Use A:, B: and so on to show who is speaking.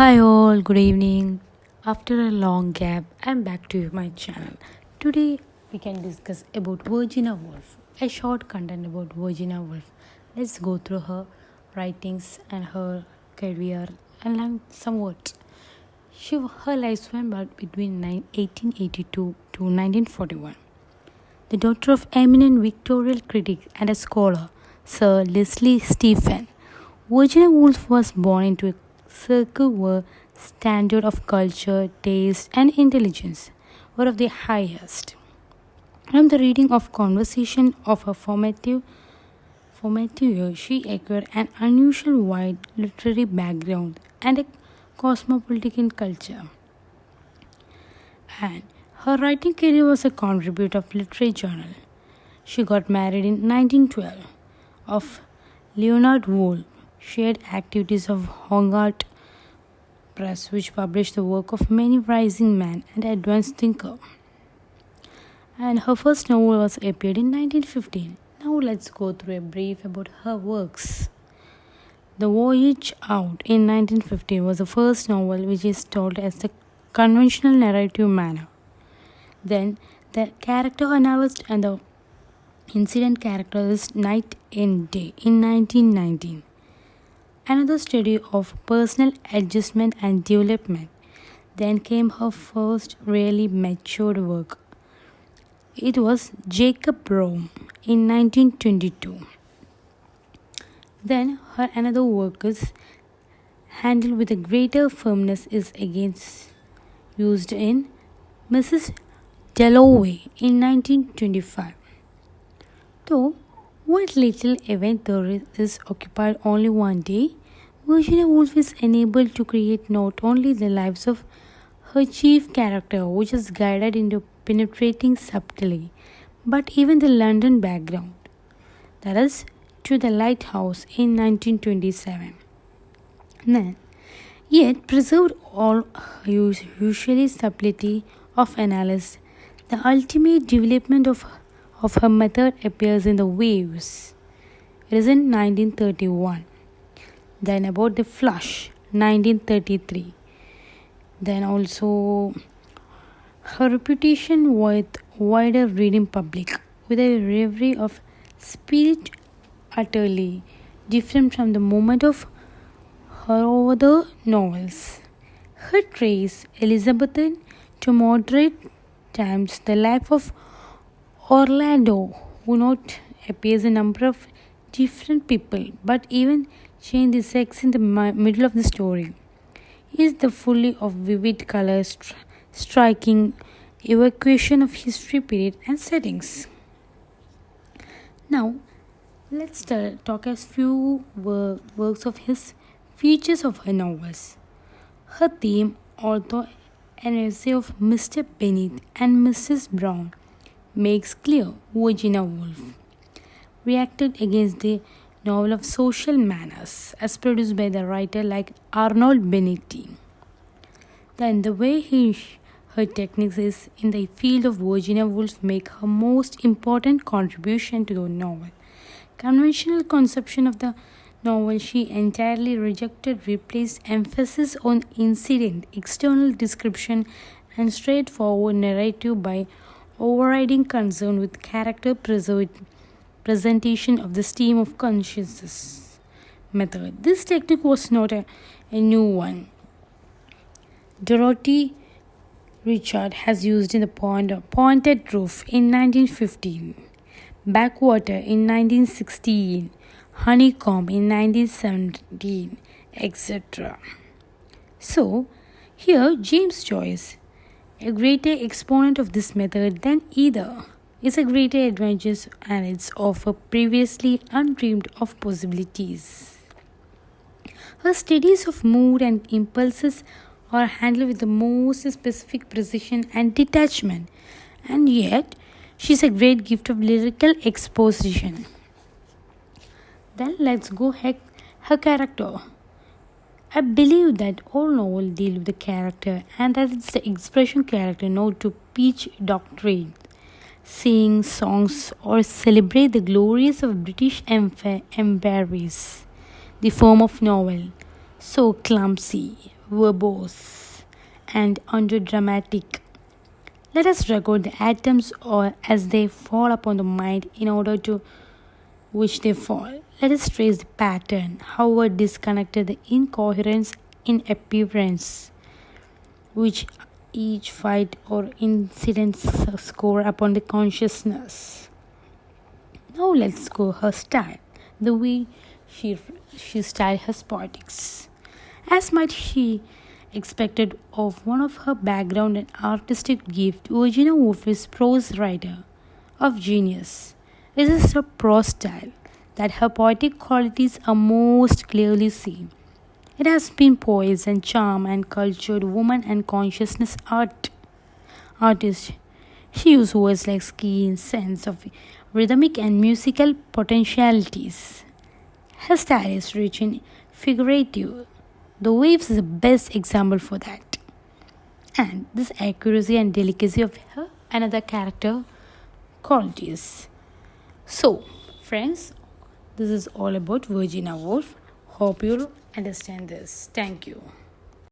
A: Hi all, good evening. After a long gap, I'm back to my channel. Today we can discuss about Virginia Woolf, a short content about Virginia Woolf. Let's go through her writings and her career and learn some words. Her lifespan was between 1882 to 1941. The daughter of eminent Victorian critic and a scholar, Sir Leslie Stephen, Virginia Woolf was born into a circle where standard of culture, taste, and intelligence were of the highest. From the reading of conversation of her formative years, she acquired an unusual wide literary background and a cosmopolitan culture. And her writing career was a contributor of literary journal. She got married in 1912 of Leonard Woolf. She had activities of Hongart Press, which published the work of many rising men and advanced thinkers. And her first novel was appeared in 1915. Now let's go through a brief about her works. The Voyage Out in 1915 was the first novel which is told as the conventional narrative manner. Then the character analyst and the incident character is Night and Day in 1919. Another study of personal adjustment and development. Then came her first really matured work. It was Jacob Rome in 1922. Then her another work is handled with a greater firmness is against used in Mrs. Dalloway in 1925. Though what little event there is occupied only one day, Virginia Woolf is enabled to create not only the lives of her chief character, which is guided into penetrating subtly, but even the London background, that is, to the lighthouse in 1927. Then, yet preserved all usually subtlety of analysis, the ultimate development of her method appears in The Waves. It is in 1931. Then about The Flush, 1933. Then also her reputation with wider reading public, with a reverie of spirit utterly different from the moment of her other novels. Her trace Elizabethan to moderate times, the life of Orlando, who not appears a number of different people, but even change the sex in the middle of the story, is the fully of vivid colors, striking evocation of history period and settings. Now, let's talk as few works of his features of her novels. Her theme, although an essay of Mr. Bennet and Mrs. Brown, makes clear Virginia Woolf reacted against the novel of social manners as produced by the writer like Arnold Benetti. Then the way her techniques is in the field of Virginia Woolf make her most important contribution to the novel. Conventional conception of the novel she entirely rejected replaced emphasis on incident, external description, and straightforward narrative by overriding concern with character presentation of the stream of consciousness method. This technique was not a new one. Dorothy Richard has used in the Pointed Roof in 1915, Backwater in 1916, Honeycomb in 1917, etc. So, here James Joyce, a greater exponent of this method than either, is a greater advantage and its offer previously undreamed of possibilities. Her studies of mood and impulses are handled with the most specific precision and detachment, and yet she is a great gift of lyrical exposition. Then let's go her character. I believe that all novels deal with the character and that it's the expression character know to pitch doctrine, sing songs or celebrate the glories of British empires. The form of novel, so clumsy, verbose, and underdramatic. Let us record the atoms or as they fall upon the mind in order to which they fall. Let us trace the pattern, however disconnected the incoherence in appearance, which each fight or incident score upon the consciousness. Now let's go her style, the way she styled her poetics. As might she expected of one of her background and artistic gift, Virginia Woolf is prose writer of genius. It is her prose style that her poetic qualities are most clearly seen. It has been poise and charm and cultured woman and consciousness artist. She used words like keen sense of rhythmic and musical potentialities. Her style is rich in figurative. The waves is the best example for that. And this accuracy and delicacy of her another character qualities. So, friends, this is all about Virginia Woolf. Hope you understand this. Thank you.